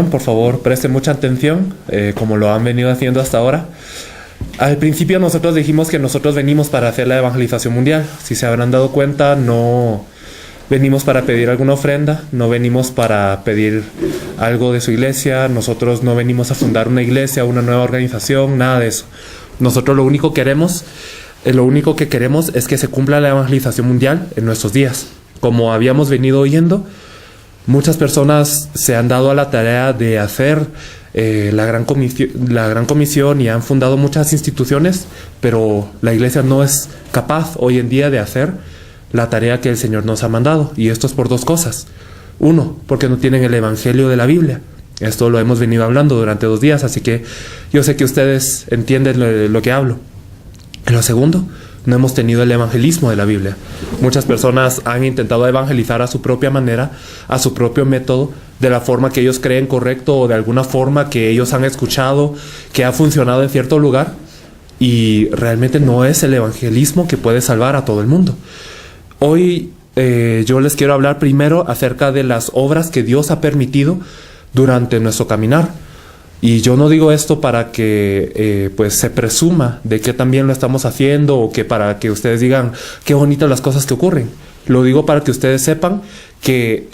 Por favor, presten mucha atención, como lo han venido haciendo hasta ahora. Al principio nosotros dijimos que nosotros venimos para hacer la evangelización mundial. Si se habrán dado cuenta, no venimos para pedir alguna ofrenda, no venimos para pedir algo de su iglesia, nosotros no venimos a fundar una iglesia, una nueva organización, nada de eso. Nosotros lo único que queremos es que se cumpla la evangelización mundial en nuestros días. Como habíamos venido oyendo, muchas personas se han dado a la tarea de hacer la gran comisión y han fundado muchas instituciones, pero la iglesia no es capaz hoy en día de hacer la tarea que el Señor nos ha mandado. Y esto es por dos cosas. Uno, porque no tienen el evangelio de la Biblia. Esto lo hemos venido hablando durante 2 días, así que yo sé que ustedes entienden lo que hablo. Y lo segundo, no hemos tenido el evangelismo de la Biblia. Muchas personas han intentado evangelizar a su propia manera, a su propio método, de la forma que ellos creen correcto o de alguna forma que ellos han escuchado, que ha funcionado en cierto lugar, y realmente no es el evangelismo que puede salvar a todo el mundo. Hoy yo les quiero hablar primero acerca de las obras que Dios ha permitido durante nuestro caminar. Y yo no digo esto para que pues se presuma de que también lo estamos haciendo o que para que ustedes digan qué bonitas las cosas que ocurren. Lo digo para que ustedes sepan que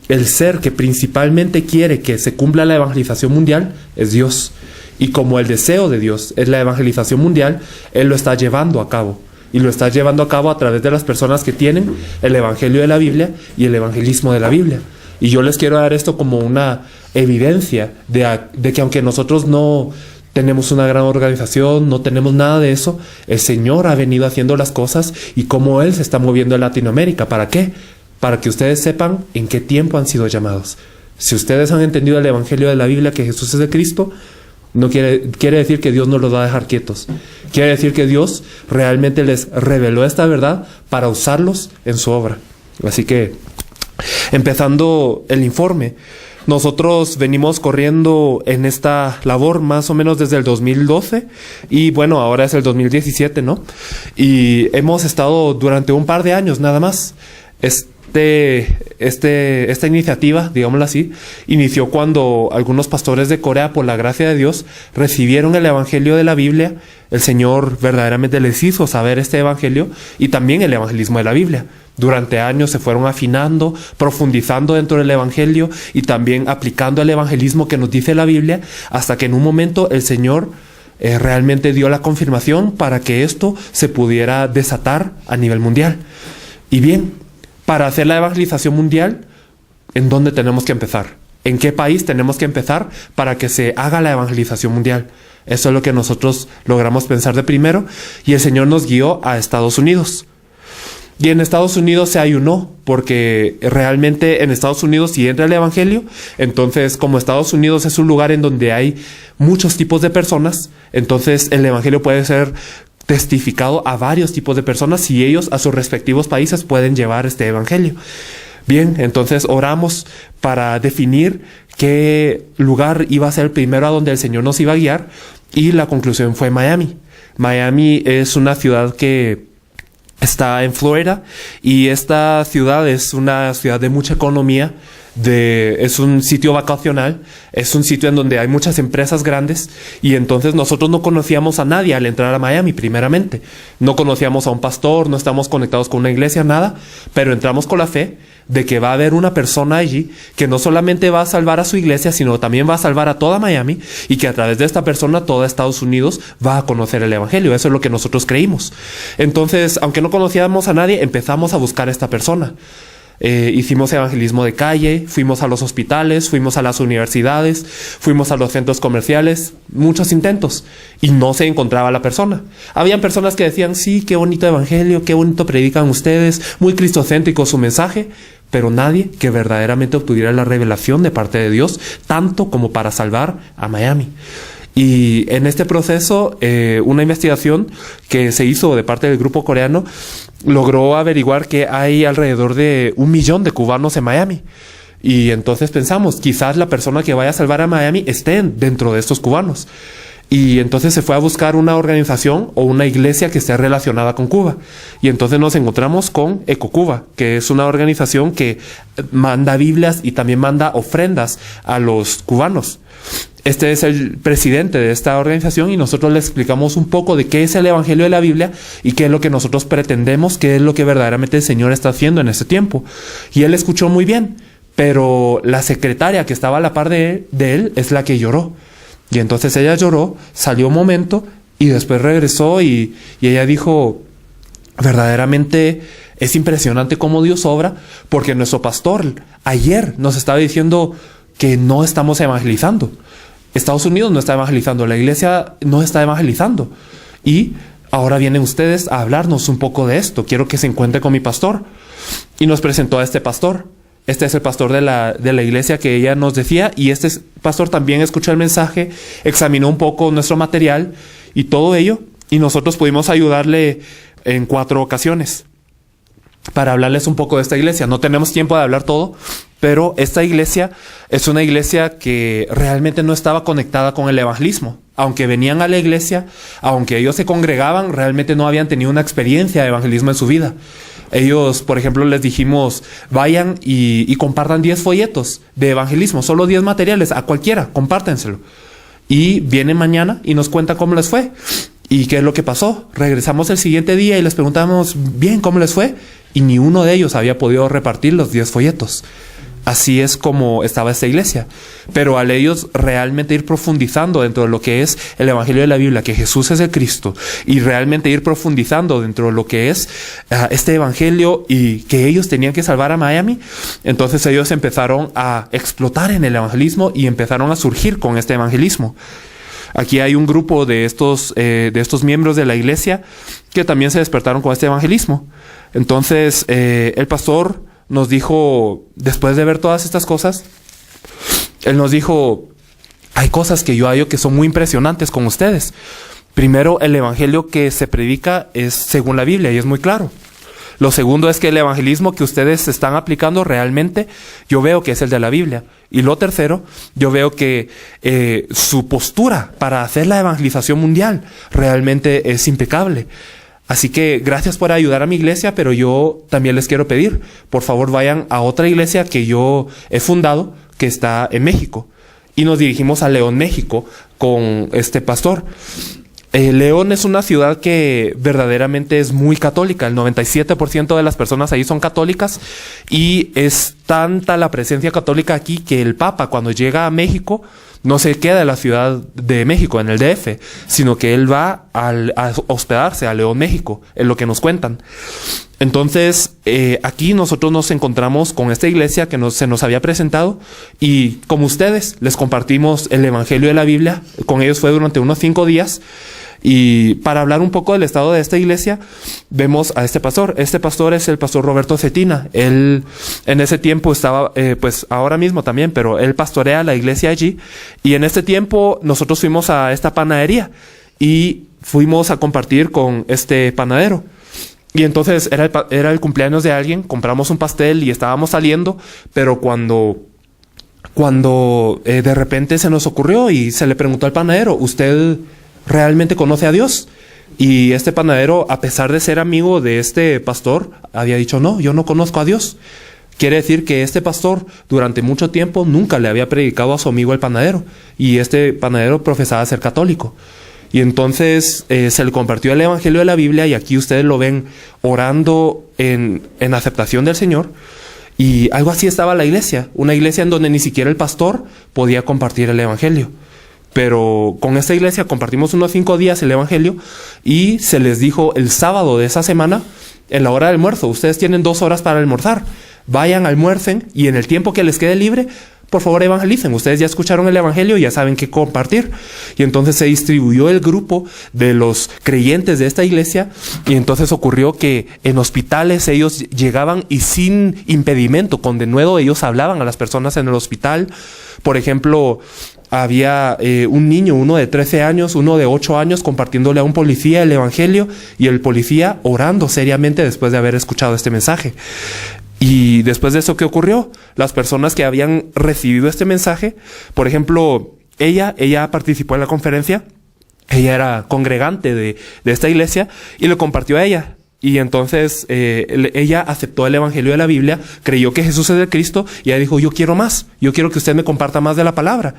el ser que principalmente quiere que se cumpla la evangelización mundial es Dios. Y como el deseo de Dios es la evangelización mundial, Él lo está llevando a cabo. Y lo está llevando a cabo a través de las personas que tienen el evangelio de la Biblia y el evangelismo de la Biblia. Y yo les quiero dar esto como una evidencia de que aunque nosotros no tenemos una gran organización, no tenemos nada de eso, el Señor ha venido haciendo las cosas y cómo Él se está moviendo en Latinoamérica. ¿Para qué? Para que ustedes sepan en qué tiempo han sido llamados. Si ustedes han entendido el evangelio de la Biblia, que Jesús es de Cristo, no quiere decir que Dios no los va a dejar quietos. Quiere decir que Dios realmente les reveló esta verdad para usarlos en su obra. Así que, empezando el informe, nosotros venimos corriendo en esta labor más o menos desde el 2012 y bueno, ahora es el 2017, ¿no? Y hemos estado durante un par de años nada más. Esta iniciativa, digámoslo así, inició cuando algunos pastores de Corea, por la gracia de Dios, recibieron el evangelio de la Biblia. El Señor verdaderamente les hizo saber este evangelio y también el evangelismo de la Biblia. Durante años se fueron afinando, profundizando dentro del evangelio y también aplicando el evangelismo que nos dice la Biblia, hasta que en un momento el Señor realmente dio la confirmación para que esto se pudiera desatar a nivel mundial. Y bien, para hacer la evangelización mundial, ¿en dónde tenemos que empezar? ¿En qué país tenemos que empezar para que se haga la evangelización mundial? Eso es lo que nosotros logramos pensar de primero y el Señor nos guió a Estados Unidos. Y en Estados Unidos se ayunó, porque realmente en Estados Unidos si entra el evangelio, entonces como Estados Unidos es un lugar en donde hay muchos tipos de personas, entonces el evangelio puede ser testificado a varios tipos de personas y ellos a sus respectivos países pueden llevar este evangelio. Bien, entonces oramos para definir qué lugar iba a ser el primero a donde el Señor nos iba a guiar y la conclusión fue Miami. Miami es una ciudad que está en Florida y esta ciudad es una ciudad de mucha economía, es un sitio vacacional, es un sitio en donde hay muchas empresas grandes y entonces nosotros no conocíamos a nadie al entrar a Miami primeramente. No conocíamos a un pastor, no estamos conectados con una iglesia, nada, pero entramos con la fe de que va a haber una persona allí que no solamente va a salvar a su iglesia, sino también va a salvar a toda Miami y que a través de esta persona toda Estados Unidos va a conocer el evangelio. Eso es lo que nosotros creímos. Entonces, aunque no conocíamos a nadie, empezamos a buscar a esta persona. Hicimos evangelismo de calle, fuimos a los hospitales, fuimos a las universidades, fuimos a los centros comerciales, muchos intentos y no se encontraba la persona. Habían personas que decían, sí, qué bonito evangelio, qué bonito predican ustedes, muy cristocéntrico su mensaje, pero nadie que verdaderamente obtuviera la revelación de parte de Dios, tanto como para salvar a Miami. Y en este proceso, una investigación que se hizo de parte del grupo coreano logró averiguar que hay alrededor de 1 millón de cubanos en Miami. Y entonces pensamos, quizás la persona que vaya a salvar a Miami esté dentro de estos cubanos. Y entonces se fue a buscar una organización o una iglesia que esté relacionada con Cuba. Y entonces nos encontramos con EcoCuba, que es una organización que manda Biblias y también manda ofrendas a los cubanos. Este es el presidente de esta organización y nosotros le explicamos un poco de qué es el Evangelio de la Biblia y qué es lo que nosotros pretendemos, qué es lo que verdaderamente el Señor está haciendo en este tiempo. Y él escuchó muy bien, pero la secretaria que estaba a la par de él es la que lloró. Y entonces ella lloró, salió un momento y después regresó y ella dijo, verdaderamente es impresionante cómo Dios obra, porque nuestro pastor ayer nos estaba diciendo que no estamos evangelizando. Estados Unidos no está evangelizando, la iglesia no está evangelizando. Y ahora vienen ustedes a hablarnos un poco de esto. Quiero que se encuentre con mi pastor. Y nos presentó a este pastor. Este es el pastor de la iglesia que ella nos decía, y este pastor también escuchó el mensaje, examinó un poco nuestro material y todo ello, y nosotros pudimos ayudarle en 4 ocasiones para hablarles un poco de esta iglesia. No tenemos tiempo de hablar todo, pero esta iglesia es una iglesia que realmente no estaba conectada con el evangelismo. Aunque venían a la iglesia, aunque ellos se congregaban, realmente no habían tenido una experiencia de evangelismo en su vida. Ellos, por ejemplo, les dijimos, vayan y compartan 10 folletos de evangelismo, solo 10 materiales, a cualquiera, compártenselo. Y vienen mañana y nos cuentan cómo les fue y qué es lo que pasó. Regresamos el siguiente día y les preguntamos, bien, ¿cómo les fue? Y ni uno de ellos había podido repartir los 10 folletos. Así es como estaba esta iglesia. Pero al ellos realmente ir profundizando dentro de lo que es el Evangelio de la Biblia, que Jesús es el Cristo, y realmente ir profundizando dentro de lo que es este Evangelio y que ellos tenían que salvar a Miami, entonces ellos empezaron a explotar en el evangelismo y empezaron a surgir con este evangelismo. Aquí hay un grupo de estos miembros de la iglesia que también se despertaron con este evangelismo. Entonces el pastor nos dijo, después de ver todas estas cosas, él nos dijo, hay cosas que yo hallo que son muy impresionantes con ustedes. Primero, el evangelio que se predica es según la Biblia y es muy claro. Lo segundo es que el evangelismo que ustedes están aplicando realmente, yo veo que es el de la Biblia. Y lo tercero, yo veo que su postura para hacer la evangelización mundial realmente es impecable. Así que gracias por ayudar a mi iglesia, pero yo también les quiero pedir, por favor vayan a otra iglesia que yo he fundado, que está en México. Y nos dirigimos a León, México, con este pastor. León es una ciudad que verdaderamente es muy católica. El 97% de las personas ahí son católicas y es tanta la presencia católica aquí que el Papa, cuando llega a México, no se queda en la Ciudad de México, en el DF, sino que él va a hospedarse a León, México, en lo que nos cuentan. Entonces, aquí nosotros nos encontramos con esta iglesia que se nos había presentado y como ustedes les compartimos el Evangelio de la Biblia. Con ellos fue durante unos 5 días. Y para hablar un poco del estado de esta iglesia, vemos a este pastor. Este pastor es el pastor Roberto Cetina. Él en ese tiempo estaba, pues ahora mismo también, pero él pastorea la iglesia allí. Y en este tiempo nosotros fuimos a esta panadería y fuimos a compartir con este panadero. Y entonces era el cumpleaños de alguien, compramos un pastel y estábamos saliendo, pero cuando de repente se nos ocurrió y se le preguntó al panadero, ¿usted realmente conoce a Dios? Y este panadero, a pesar de ser amigo de este pastor, había dicho, no, yo no conozco a Dios. Quiere decir que este pastor durante mucho tiempo nunca le había predicado a su amigo el panadero, y este panadero profesaba ser católico. Y entonces se le compartió el Evangelio de la Biblia, y aquí ustedes lo ven orando en aceptación del Señor. Y algo así estaba la iglesia, una iglesia en donde ni siquiera el pastor podía compartir el Evangelio. Pero con esta iglesia compartimos unos 5 días el Evangelio y se les dijo el sábado de esa semana, en la hora del almuerzo, ustedes tienen 2 horas para almorzar, vayan, almuercen y en el tiempo que les quede libre, por favor evangelicen. Ustedes ya escucharon el Evangelio y ya saben qué compartir. Y entonces se distribuyó el grupo de los creyentes de esta iglesia y entonces ocurrió que en hospitales ellos llegaban y sin impedimento, con denuedo, ellos hablaban a las personas en el hospital. Por ejemplo, había un niño, uno de 13 años, uno de 8 años, compartiéndole a un policía el Evangelio y el policía orando seriamente después de haber escuchado este mensaje. Y después de eso, ¿qué ocurrió? Las personas que habían recibido este mensaje, por ejemplo, ella participó en la conferencia Ella era congregante de esta iglesia y lo compartió a ella. Y entonces ella aceptó el evangelio de la Biblia, creyó que Jesús es el Cristo y ella dijo, yo quiero más, yo quiero que usted me comparta más de la palabra.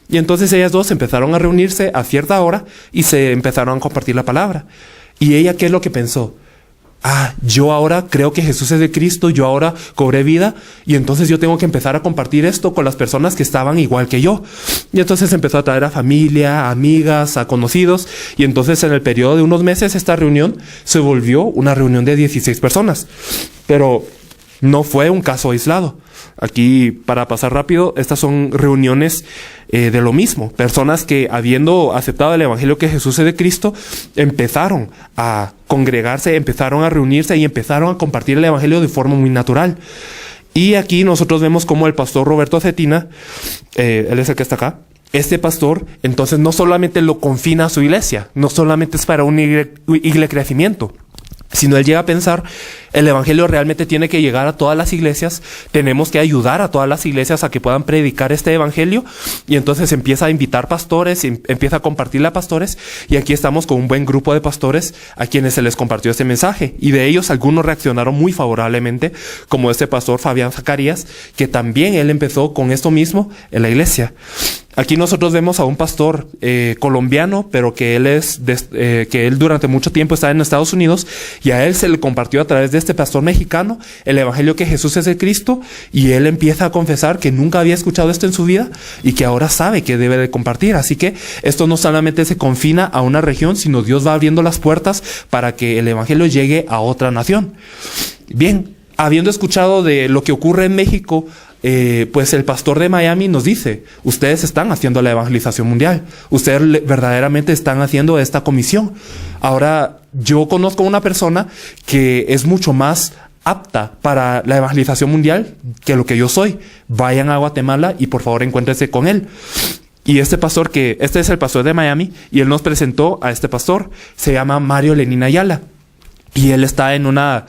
Y entonces ellas dos empezaron a reunirse a cierta hora y se empezaron a compartir la palabra. Y ella, ¿qué es lo que pensó? Yo ahora creo que Jesús es de Cristo, yo ahora cobré vida y entonces yo tengo que empezar a compartir esto con las personas que estaban igual que yo. Y entonces empezó a traer a familia, a amigas, a conocidos y entonces en el periodo de unos meses esta reunión se volvió una reunión de 16 personas. Pero no fue un caso aislado. Aquí, para pasar rápido, estas son reuniones de lo mismo. Personas que, habiendo aceptado el evangelio que Jesús es de Cristo, empezaron a congregarse, empezaron a reunirse y empezaron a compartir el evangelio de forma muy natural. Y aquí nosotros vemos cómo el pastor Roberto Cetina, él es el que está acá, este pastor, entonces no solamente lo confina a su iglesia, no solamente es para un iglesia crecimiento, sino él llega a pensar, el evangelio realmente tiene que llegar a todas las iglesias, tenemos que ayudar a todas las iglesias a que puedan predicar este evangelio, y entonces empieza a invitar pastores, empieza a compartirle a pastores, y aquí estamos con un buen grupo de pastores a quienes se les compartió este mensaje, y de ellos algunos reaccionaron muy favorablemente, como este pastor Fabián Zacarías, que también él empezó con esto mismo en la iglesia. Aquí nosotros vemos a un pastor colombiano, pero que él durante mucho tiempo está en Estados Unidos, y a él se le compartió a través de este pastor mexicano el evangelio que Jesús es el Cristo, y él empieza a confesar que nunca había escuchado esto en su vida y que ahora sabe que debe de compartir. Así que esto no solamente se confina a una región, sino Dios va abriendo las puertas para que el evangelio llegue a otra nación. Bien, habiendo escuchado de lo que ocurre en México, pues el pastor de Miami nos dice, ustedes están haciendo la evangelización mundial, ustedes verdaderamente están haciendo esta comisión. Ahora, yo conozco una persona que es mucho más apta para la evangelización mundial que lo que yo soy. Vayan a Guatemala y por favor encuéntrense con él. Y este es el pastor de Miami, y él nos presentó a este pastor, se llama Mario Lenín Ayala, y él está en una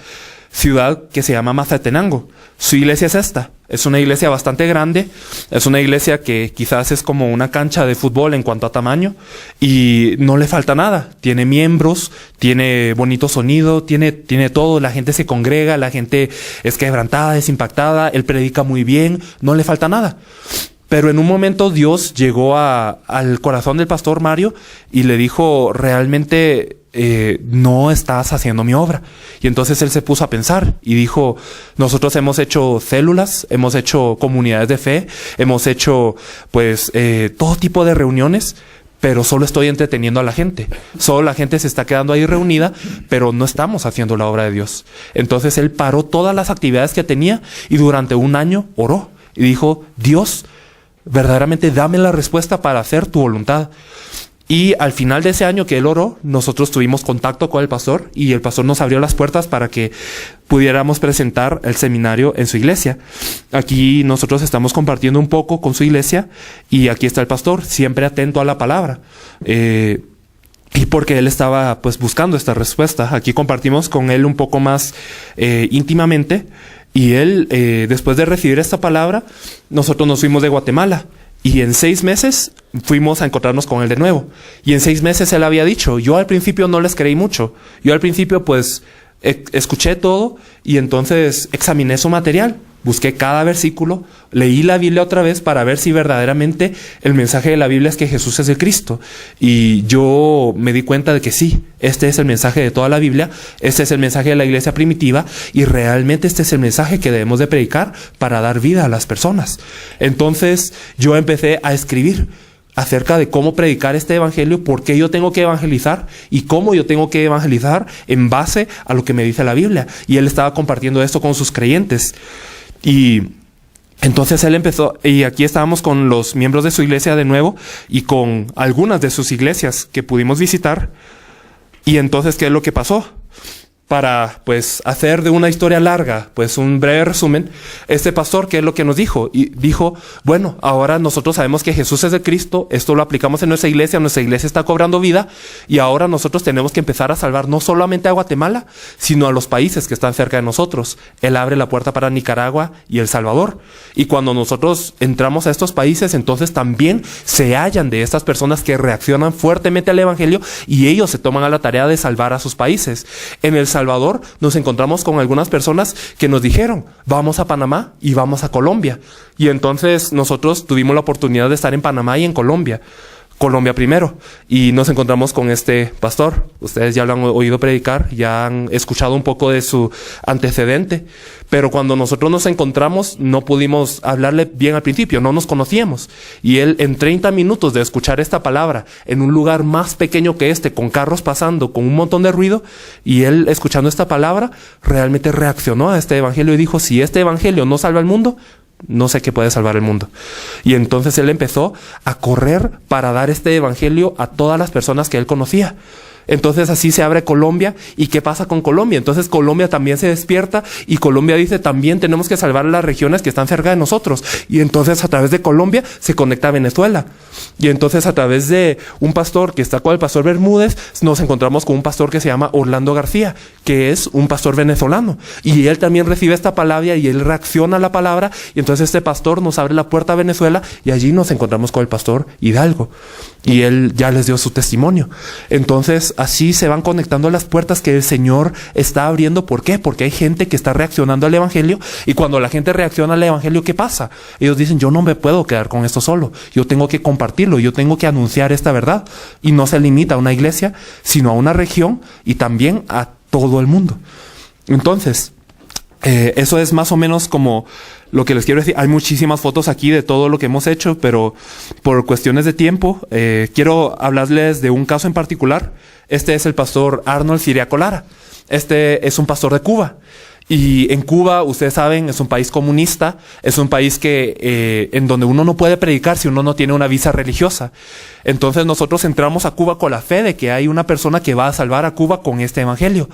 ciudad que se llama Mazatenango. Su iglesia es esta. Es una iglesia bastante grande. Es una iglesia que quizás es como una cancha de fútbol en cuanto a tamaño. Y no le falta nada. Tiene miembros, tiene bonito sonido, tiene todo. La gente se congrega, la gente es quebrantada, es impactada. Él predica muy bien, no le falta nada. Pero en un momento Dios llegó al corazón del pastor Mario y le dijo, realmente no estás haciendo mi obra. Y entonces él se puso a pensar y dijo, nosotros hemos hecho células, hemos hecho comunidades de fe, hemos hecho pues todo tipo de reuniones, pero solo estoy entreteniendo a la gente. Solo la gente se está quedando ahí reunida, pero no estamos haciendo la obra de Dios. Entonces él paró todas las actividades que tenía y durante un año oró y dijo, Dios, verdaderamente dame la respuesta para hacer tu voluntad. Y al final de ese año que él oró, nosotros tuvimos contacto con el pastor y el pastor nos abrió las puertas para que pudiéramos presentar el seminario en su iglesia. Aquí nosotros estamos compartiendo un poco con su iglesia y aquí está el pastor, siempre atento a la palabra. Y porque él estaba pues buscando esta respuesta. Aquí compartimos con él un poco más íntimamente. Y él, después de recibir esta palabra, nosotros nos fuimos de Guatemala. Y en 6 meses fuimos a encontrarnos con él de nuevo. Y en 6 meses él había dicho, yo al principio no les creí mucho. Yo al principio pues escuché todo y entonces examiné su material. Busqué cada versículo, leí la Biblia otra vez para ver si verdaderamente el mensaje de la Biblia es que Jesús es el Cristo. Y yo me di cuenta de que sí, este es el mensaje de toda la Biblia, este es el mensaje de la iglesia primitiva y realmente este es el mensaje que debemos de predicar para dar vida a las personas. Entonces yo empecé a escribir acerca de cómo predicar este evangelio, por qué yo tengo que evangelizar y cómo yo tengo que evangelizar en base a lo que me dice la Biblia. Y él estaba compartiendo esto con sus creyentes. Y entonces él empezó, y aquí estábamos con los miembros de su iglesia de nuevo y con algunas de sus iglesias que pudimos visitar. Y entonces, ¿qué es lo que pasó? para pues hacer de una historia larga pues un breve resumen, este pastor, ¿qué es lo que nos dijo? Y dijo, bueno, ahora nosotros sabemos que Jesús es el Cristo, esto lo aplicamos en nuestra iglesia está cobrando vida, y ahora nosotros tenemos que empezar a salvar no solamente a Guatemala, sino a los países que están cerca de nosotros. Él abre la puerta para Nicaragua y El Salvador, y cuando nosotros entramos a estos países, entonces también se hallan de estas personas que reaccionan fuertemente al evangelio, y ellos se toman a la tarea de salvar a sus países. En El Salvador nos encontramos con algunas personas que nos dijeron, vamos a Panamá y vamos a Colombia. Y entonces nosotros tuvimos la oportunidad de estar en Panamá y en Colombia primero, y nos encontramos con este pastor. Ustedes ya lo han oído predicar, ya han escuchado un poco de su antecedente, pero cuando nosotros nos encontramos no pudimos hablarle bien al principio, no nos conocíamos, y él en 30 minutos de escuchar esta palabra en un lugar más pequeño que este, con carros pasando, con un montón de ruido, y él escuchando esta palabra realmente reaccionó a este evangelio y dijo, si este evangelio no salva al mundo, no sé qué puede salvar el mundo. Y entonces él empezó a correr para dar este evangelio a todas las personas que él conocía. Entonces así se abre Colombia. ¿Y qué pasa con Colombia? Entonces Colombia también se despierta, y Colombia dice, también tenemos que salvar las regiones que están cerca de nosotros. Y entonces a través de Colombia se conecta a Venezuela. Y entonces a través de un pastor que está con el pastor Bermúdez, nos encontramos con un pastor que se llama Orlando García, que es un pastor venezolano. Y él también recibe esta palabra y él reacciona a la palabra. Y entonces este pastor nos abre la puerta a Venezuela, y allí nos encontramos con el pastor Hidalgo. Y él ya les dio su testimonio. Entonces así se van conectando las puertas que el Señor está abriendo. ¿Por qué? Porque hay gente que está reaccionando al evangelio, y cuando la gente reacciona al evangelio, ¿qué pasa? Ellos dicen, yo no me puedo quedar con esto solo, yo tengo que compartirlo, yo tengo que anunciar esta verdad, y no se limita a una iglesia, sino a una región y también a todo el mundo. Entonces, eso es más o menos como lo que les quiero decir. Hay muchísimas fotos aquí de todo lo que hemos hecho, pero por cuestiones de tiempo, quiero hablarles de un caso en particular. Este es el pastor Arnold Siriaco Lara. Este es un pastor de Cuba. Y en Cuba, ustedes saben, es un país comunista, es un país que en donde uno no puede predicar si uno no tiene una visa religiosa. Entonces nosotros entramos a Cuba con la fe de que hay una persona que va a salvar a Cuba con este evangelio.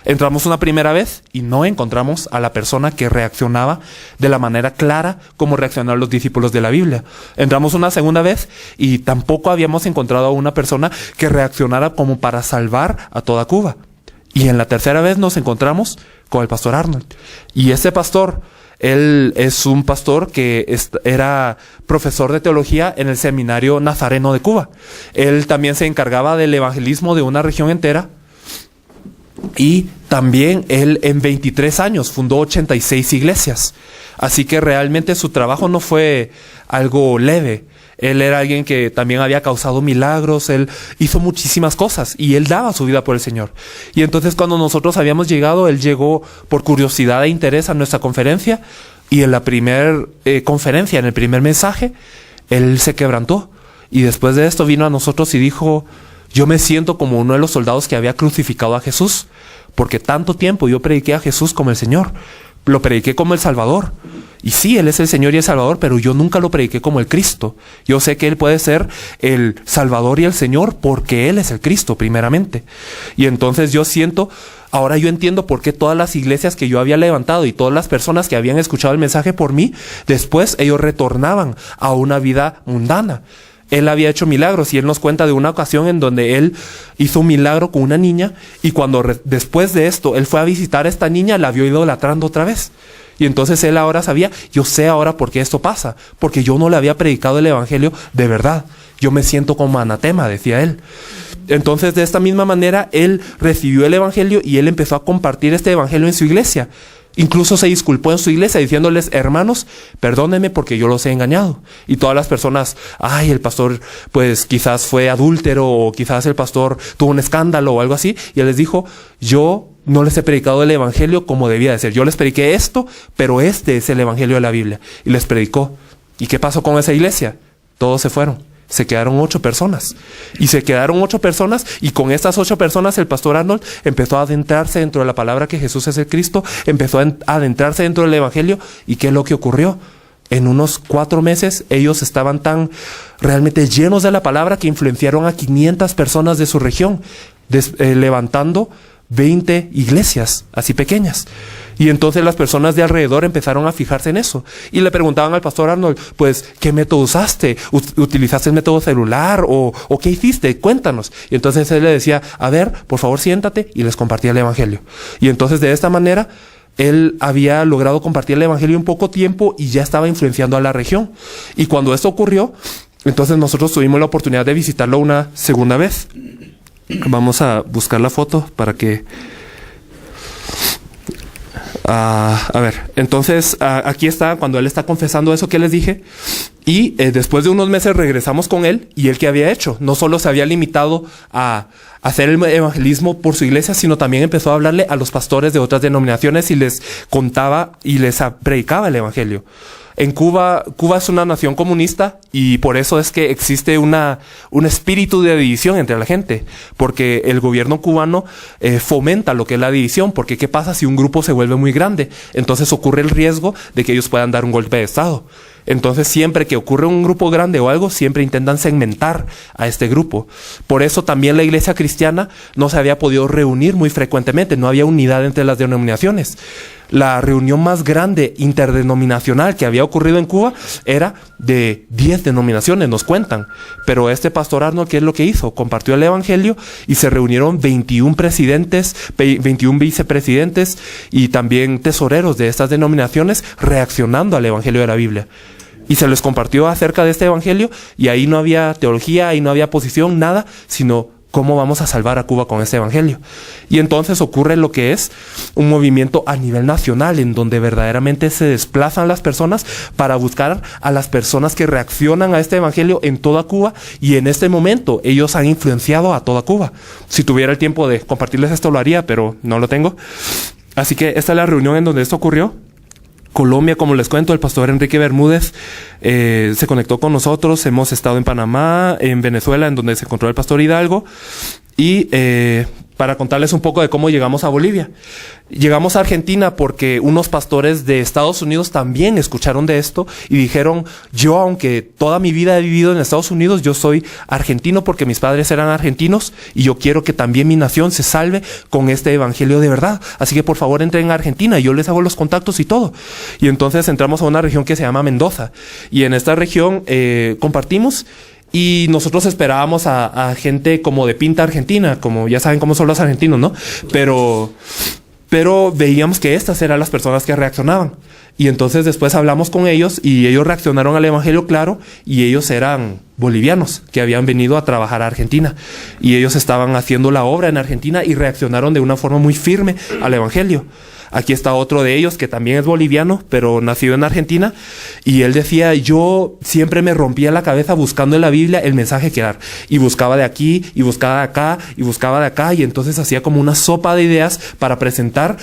Entramos una primera vez y no encontramos a la persona que reaccionaba de la manera clara como reaccionaron los discípulos de la Biblia. Entramos una segunda vez y tampoco habíamos encontrado a una persona que reaccionara como para salvar a toda Cuba. Y en la tercera vez nos encontramos con el pastor Arnold. Y ese pastor, él es un pastor que era profesor de teología en el Seminario Nazareno de Cuba. Él también se encargaba del evangelismo de una región entera. Y también él en 23 años fundó 86 iglesias. Así que realmente su trabajo no fue algo leve. Él era alguien que también había causado milagros, él hizo muchísimas cosas y él daba su vida por el Señor. Y entonces cuando nosotros habíamos llegado, él llegó por curiosidad e interés a nuestra conferencia, y en la primera conferencia, en el primer mensaje, él se quebrantó. Y después de esto vino a nosotros y dijo, yo me siento como uno de los soldados que había crucificado a Jesús, porque tanto tiempo yo prediqué a Jesús como el Señor, lo prediqué como el Salvador. Y sí, Él es el Señor y el Salvador, pero yo nunca lo prediqué como el Cristo. Yo sé que Él puede ser el Salvador y el Señor porque Él es el Cristo primeramente. Y entonces yo siento, ahora yo entiendo por qué todas las iglesias que yo había levantado y todas las personas que habían escuchado el mensaje por mí, después ellos retornaban a una vida mundana. Él había hecho milagros y él nos cuenta de una ocasión en donde él hizo un milagro con una niña, y cuando después de esto él fue a visitar a esta niña, la vio idolatrando otra vez. Y entonces él ahora sabía, yo sé ahora por qué esto pasa, porque yo no le había predicado el evangelio de verdad. Yo me siento como anatema, decía él. Entonces de esta misma manera él recibió el evangelio y él empezó a compartir este evangelio en su iglesia. Incluso se disculpó en su iglesia diciéndoles, hermanos, perdónenme porque yo los he engañado. Y todas las personas, ay, el pastor pues quizás fue adúltero, o quizás el pastor tuvo un escándalo o algo así. Y él les dijo, yo no les he predicado el evangelio como debía de ser. Yo les prediqué esto, pero este es el evangelio de la Biblia. Y les predicó. ¿Y qué pasó con esa iglesia? Todos se fueron. Se quedaron 8 personas. Y se quedaron 8 personas, y con estas 8 personas el pastor Arnold empezó a adentrarse dentro de la palabra que Jesús es el Cristo, empezó a adentrarse dentro del evangelio. ¿Y qué es lo que ocurrió? En unos 4 meses ellos estaban tan realmente llenos de la palabra que influenciaron a 500 personas de su región, levantando 20 iglesias así pequeñas. Y entonces las personas de alrededor empezaron a fijarse en eso. Y le preguntaban al pastor Arnold, pues, ¿qué método usaste? ¿Utilizaste el método celular? ¿O qué hiciste? Cuéntanos. Y entonces él le decía, a ver, por favor siéntate, y les compartía el evangelio. Y entonces de esta manera, él había logrado compartir el evangelio en poco tiempo y ya estaba influenciando a la región. Y cuando esto ocurrió, entonces nosotros tuvimos la oportunidad de visitarlo una segunda vez. Vamos a buscar la foto para que... a ver, entonces aquí está cuando él está confesando eso que les dije. Y después de unos meses regresamos con él. Y él, ¿qué había hecho? No solo se había limitado a hacer el evangelismo por su iglesia, sino también empezó a hablarle a los pastores de otras denominaciones y les contaba y les predicaba el evangelio. En Cuba es una nación comunista y por eso es que existe un espíritu de división entre la gente, porque el gobierno cubano fomenta lo que es la división, porque ¿qué pasa si un grupo se vuelve muy grande? Entonces ocurre el riesgo de que ellos puedan dar un golpe de estado. Entonces siempre que ocurre un grupo grande o algo, siempre intentan segmentar a este grupo. Por eso también la iglesia cristiana no se había podido reunir muy frecuentemente, no había unidad entre las denominaciones. La reunión más grande interdenominacional que había ocurrido en Cuba era de 10 denominaciones, nos cuentan. Pero este pastor Arnold, ¿qué es lo que hizo? Compartió el evangelio y se reunieron 21 presidentes, 21 vicepresidentes y también tesoreros de estas denominaciones reaccionando al evangelio de la Biblia. Y se les compartió acerca de este evangelio y ahí no había teología, ahí no había posición, nada, sino cómo vamos a salvar a Cuba con este evangelio. Y entonces ocurre lo que es un movimiento a nivel nacional en donde verdaderamente se desplazan las personas para buscar a las personas que reaccionan a este evangelio en toda Cuba, y en este momento ellos han influenciado a toda Cuba. Si tuviera el tiempo de compartirles esto lo haría, pero no lo tengo. Así que esta es la reunión en donde esto ocurrió. Colombia, como les cuento, el pastor Enrique Bermúdez se conectó con nosotros. Hemos estado en Panamá, en Venezuela, en donde se encontró el pastor Hidalgo. Y para contarles un poco de cómo llegamos a Bolivia. Llegamos a Argentina porque unos pastores de Estados Unidos también escucharon de esto y dijeron, yo aunque toda mi vida he vivido en Estados Unidos, yo soy argentino porque mis padres eran argentinos y yo quiero que también mi nación se salve con este evangelio de verdad. Así que por favor entren a Argentina y yo les hago los contactos y todo. Y entonces entramos a una región que se llama Mendoza. Y en esta región compartimos. Y nosotros esperábamos a gente como de pinta argentina, como ya saben cómo son los argentinos, ¿no? Pero veíamos que estas eran las personas que reaccionaban. Y entonces después hablamos con ellos y ellos reaccionaron al evangelio, claro, y ellos eran bolivianos que habían venido a trabajar a Argentina. Y ellos estaban haciendo la obra en Argentina y reaccionaron de una forma muy firme al evangelio. Aquí está otro de ellos que también es boliviano, pero nacido en Argentina. Y él decía, yo siempre me rompía la cabeza buscando en la Biblia el mensaje que dar. Y buscaba de aquí, y buscaba de acá, y buscaba de acá. Y entonces hacía como una sopa de ideas para presentar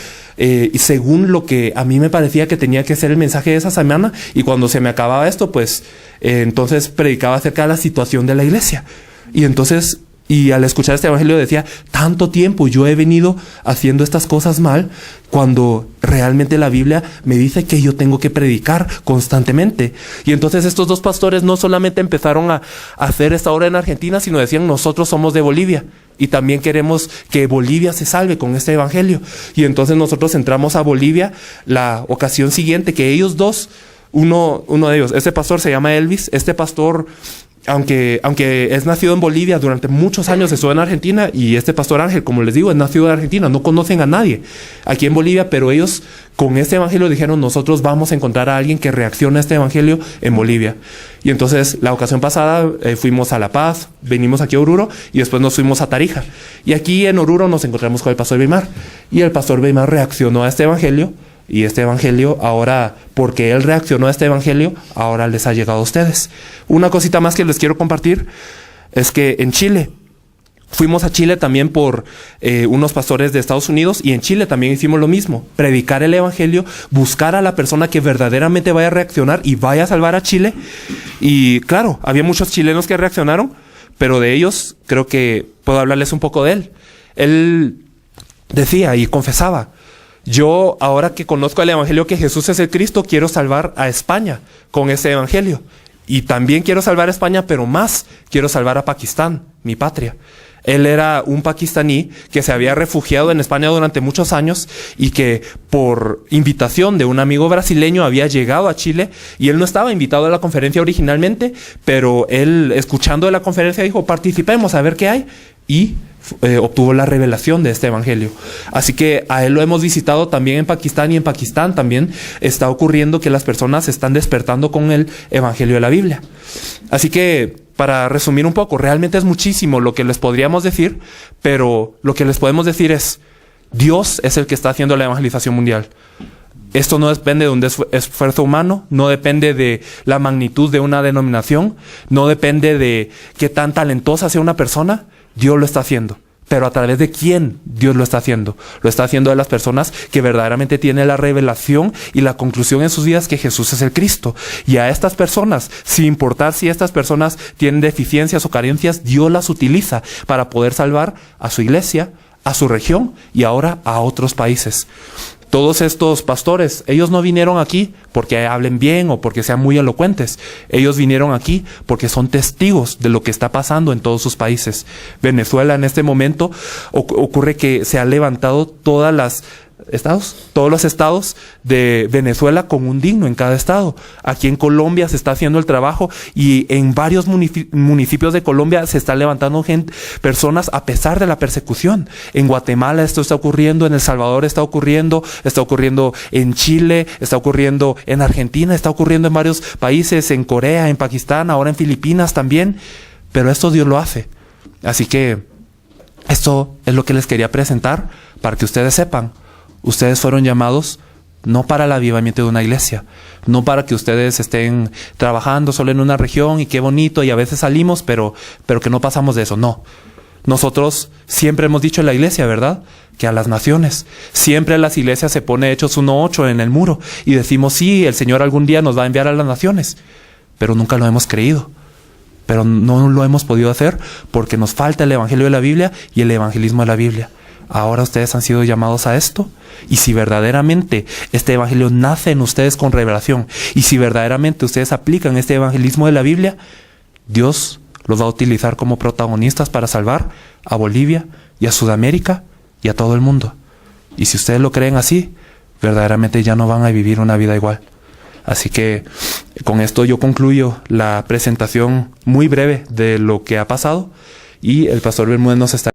según lo que a mí me parecía que tenía que ser el mensaje de esa semana. Y cuando se me acababa esto, pues entonces predicaba acerca de la situación de la iglesia. Y entonces... Y al escuchar este evangelio decía, tanto tiempo yo he venido haciendo estas cosas mal, cuando realmente la Biblia me dice que yo tengo que predicar constantemente. Y entonces estos dos pastores no solamente empezaron a hacer esta obra en Argentina, sino decían, nosotros somos de Bolivia y también queremos que Bolivia se salve con este evangelio. Y entonces nosotros entramos a Bolivia la ocasión siguiente, que ellos dos, uno de ellos, este pastor se llama Elvis, este pastor... Aunque es nacido en Bolivia, durante muchos años estuvo en Argentina, y este pastor Ángel, como les digo, es nacido en Argentina, no conocen a nadie aquí en Bolivia, pero ellos con este evangelio dijeron, nosotros vamos a encontrar a alguien que reaccione a este evangelio en Bolivia. Y entonces la ocasión pasada fuimos a La Paz, venimos aquí a Oruro y después nos fuimos a Tarija. Y aquí en Oruro nos encontramos con el pastor Weimar, y el pastor Weimar reaccionó a este evangelio. Y este evangelio ahora, porque él reaccionó a este evangelio, ahora les ha llegado a ustedes. Una cosita más que les quiero compartir es que en Chile, fuimos a Chile también por unos pastores de Estados Unidos, y en Chile también hicimos lo mismo, predicar el evangelio, buscar a la persona que verdaderamente vaya a reaccionar y vaya a salvar a Chile. Y claro, había muchos chilenos que reaccionaron, pero de ellos creo que puedo hablarles un poco de él. Él decía y confesaba, yo, ahora que conozco el evangelio que Jesús es el Cristo, quiero salvar a España con ese evangelio. Y también quiero salvar a España, pero más quiero salvar a Pakistán, mi patria. Él era un pakistaní que se había refugiado en España durante muchos años y que por invitación de un amigo brasileño había llegado a Chile, y él no estaba invitado a la conferencia originalmente, pero él, escuchando de la conferencia, dijo: participemos a ver qué hay, y obtuvo la revelación de este evangelio. Así que a él lo hemos visitado también en Pakistán, y en Pakistán también está ocurriendo que las personas están despertando con el evangelio de la Biblia. Así que, para resumir un poco, realmente es muchísimo lo que les podríamos decir, pero lo que les podemos decir es: Dios es el que está haciendo la evangelización mundial. Esto no depende de un esfuerzo humano, no depende de la magnitud de una denominación, no depende de qué tan talentosa sea una persona. Dios lo está haciendo. Pero ¿a través de quién Dios lo está haciendo? Lo está haciendo de las personas que verdaderamente tienen la revelación y la conclusión en sus vidas que Jesús es el Cristo. Y a estas personas, sin importar si estas personas tienen deficiencias o carencias, Dios las utiliza para poder salvar a su iglesia, a su región y ahora a otros países. Todos estos pastores, ellos no vinieron aquí porque hablen bien o porque sean muy elocuentes. Ellos vinieron aquí porque son testigos de lo que está pasando en todos sus países. Venezuela, en este momento ocurre que se han levantado todos los estados de Venezuela con un digno en cada estado. Aquí en Colombia se está haciendo el trabajo, y en varios municipios de Colombia se está levantando personas a pesar de la persecución. En Guatemala esto está ocurriendo, en El Salvador está ocurriendo en Chile, está ocurriendo en Argentina, está ocurriendo en varios países, en Corea, en Pakistán, ahora en Filipinas también. Pero esto Dios lo hace. Así que esto es lo que les quería presentar para que ustedes sepan. Ustedes fueron llamados no para el avivamiento de una iglesia, no para que ustedes estén trabajando solo en una región y qué bonito, y a veces salimos, pero que no pasamos de eso. No. Nosotros siempre hemos dicho en la iglesia, ¿verdad?, que a las naciones. Siempre en las iglesias se pone Hechos 1:8 en el muro y decimos: sí, el Señor algún día nos va a enviar a las naciones. Pero nunca lo hemos creído. Pero no lo hemos podido hacer porque nos falta el evangelio de la Biblia y el evangelismo de la Biblia. Ahora ustedes han sido llamados a esto, y si verdaderamente este evangelio nace en ustedes con revelación, y si verdaderamente ustedes aplican este evangelismo de la Biblia, Dios los va a utilizar como protagonistas para salvar a Bolivia y a Sudamérica y a todo el mundo. Y si ustedes lo creen así, verdaderamente ya no van a vivir una vida igual. Así que con esto yo concluyo la presentación muy breve de lo que ha pasado, y el pastor Bermúdez nos está